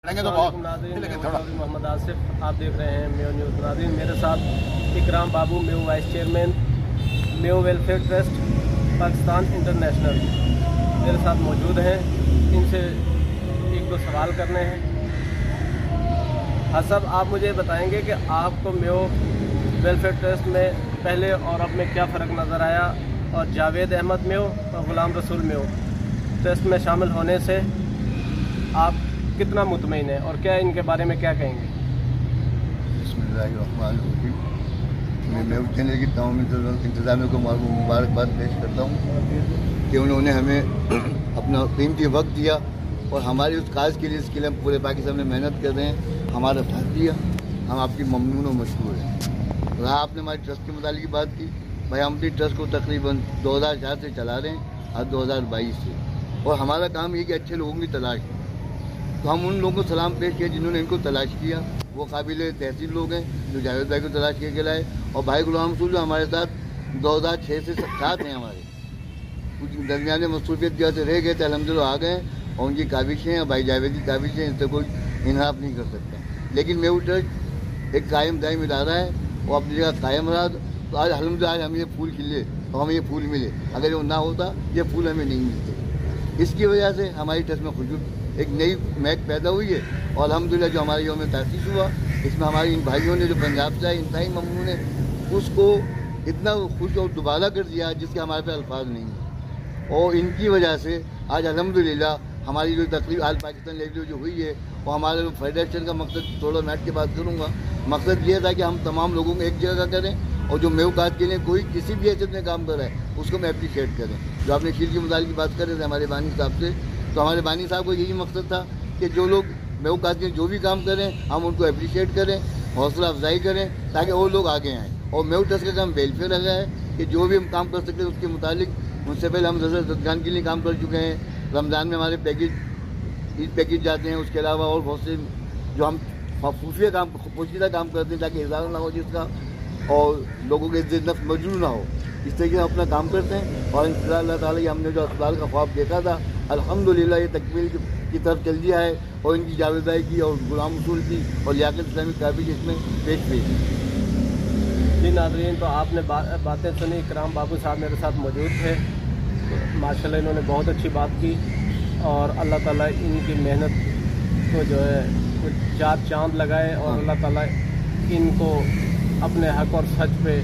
मोहम्मद आसिफ, आप देख रहे हैं मेयो न्यूज़। नाज़रीन, मेरे साथ इकराम बाबू, Mayo vice chairman, Mayo welfare trust Pakistan international, मेरे साथ मौजूद हैं। इनसे एक दो सवाल करने हैं। हाँ साहब, आप मुझे बताएंगे कि आपको मेयो वेलफेयर ट्रस्ट में पहले और अब में क्या फ़र्क नज़र आया, और जावेद अहमद मेयो और ग़ुलाम रसूल मेयो ट्रस्ट में शामिल होने से आप कितना मुतमईन है, और क्या इनके बारे में क्या कहेंगे? बिस्मिल्लाहिर्रहमानिर्रहीम। मैं मेयो चैनल की तमाम इंतज़ामियों को मुबारकबाद पेश करता हूँ कि उन्होंने हमें अपना कीमती वक्त दिया और हमारी उस काज के लिए, इसके लिए हम पूरे पाकिस्तान में मेहनत कर रहे हैं, हमारा साथ दिया। हम आपकी ममनून और मशकूर हैं। रहा आपने हमारे ट्रस्ट के मुतालिक की बात की, भाई हम भी ट्रस्ट को तकरीबन 2004 से चला रहे हैं, आज 2022 से, और हमारा काम ये कि अच्छे लोगों की तलाश। तो हम उन लोगों को सलाम पेश किया जिन्होंने इनको तलाश किया। वो काबिल तहसील लोग हैं जो जावेद भाई को तलाश किए लाए, और भाई ग़ुलाम रसूल जो हमारे साथ 2006 से साथ हैं। हमारे कुछ दरमियान में मसरूफियत की वजह से रह गए थे, अल्हम्दुलिल्लाह आ गए, और उनकी काबिशें और भाई जावेद की काबिशें, इनसे कोई इनहाफ नहीं कर सकता। लेकिन मेयो ट्रस्ट एक कायम दायम इदारा है, वो अपनी जगह कायम रहा। तो आज अल्हम्दुलिल्लाह आज हमें ये फूल खिले और हमें ये फूल मिले। अगर वो ना होता ये फूल हमें नहीं मिलते। इसकी वजह से हमारी ट्रस्ट में खुशबू एक नई महक पैदा हुई है, और अल्हम्दुलिल्लाह जो हमारे यौम तासीस हुआ, इसमें हमारे इन भाइयों ने जो पंजाब से आए, इंतहाई ममनून है, उसको इतना खुश और दुबाला कर दिया जिसके हमारे पे अल्फाज नहीं है। और इनकी वजह से आज अल्हम्दुलिल्लाह हमारी जो तकरीब आज पाकिस्तान लेवल जो हुई है, और हमारे फेडरेशन का मकसद थोड़ा मिनट के बाद करूँगा, मकसद ये था कि हम तमाम लोगों को एक जगह करें, और जो मेयो काज के लिए कोई किसी भी हैसियत में काम कर रहा है उसको मैं अप्रिशिएट करें। जो आपने शील की मुतालिक की बात कर रहे थे हमारे बानी साहब से, तो हमारे बानी साहब को यही मकसद था कि जो लोग मेयो काज के जो भी काम करें हम उनको अप्रिशिएट करें, हौसला अफजाई करें, ताकि और लोग आगे आएँ। और मेयो ट्रस्ट का काम वेलफेयर रहा है कि जो भी हम काम कर सकते हैं उसके मुतालिक। उनसे पहले हम दरगाह के लिए काम कर चुके हैं। रमज़ान में हमारे ईद पैकेज जाते हैं। उसके अलावा और बहुत से जो हम पोशीदा काम करते हैं ताकि इज़ारा ना हो जिसका, और लोगों के इज्जत नफ्स मजरूर ना हो, इस तरीके से हम अपना काम करते हैं। और इंशाअल्लाह अल्लाह ताला ये हमने जो अस्पताल का ख्वाब देखा था, अल्हम्दुलिल्लाह ये तकमील की तरफ चल दिया है, और इनकी जावेदाई की और ग़ुलाम रसूल की और लियाकत इस्लामिक काबिज इसमें पेश हुई। जी नाज़रीन, तो आपने बातें सुनी। इकराम बाबू साहब मेरे साथ मौजूद थे, तो माशाल्लाह इन्होंने बहुत अच्छी बात की, और अल्लाह ताला इनकी मेहनत को जो है कुछ चार चांद लगाए, और अल्लाह ताला इनको अपने हक और सच पे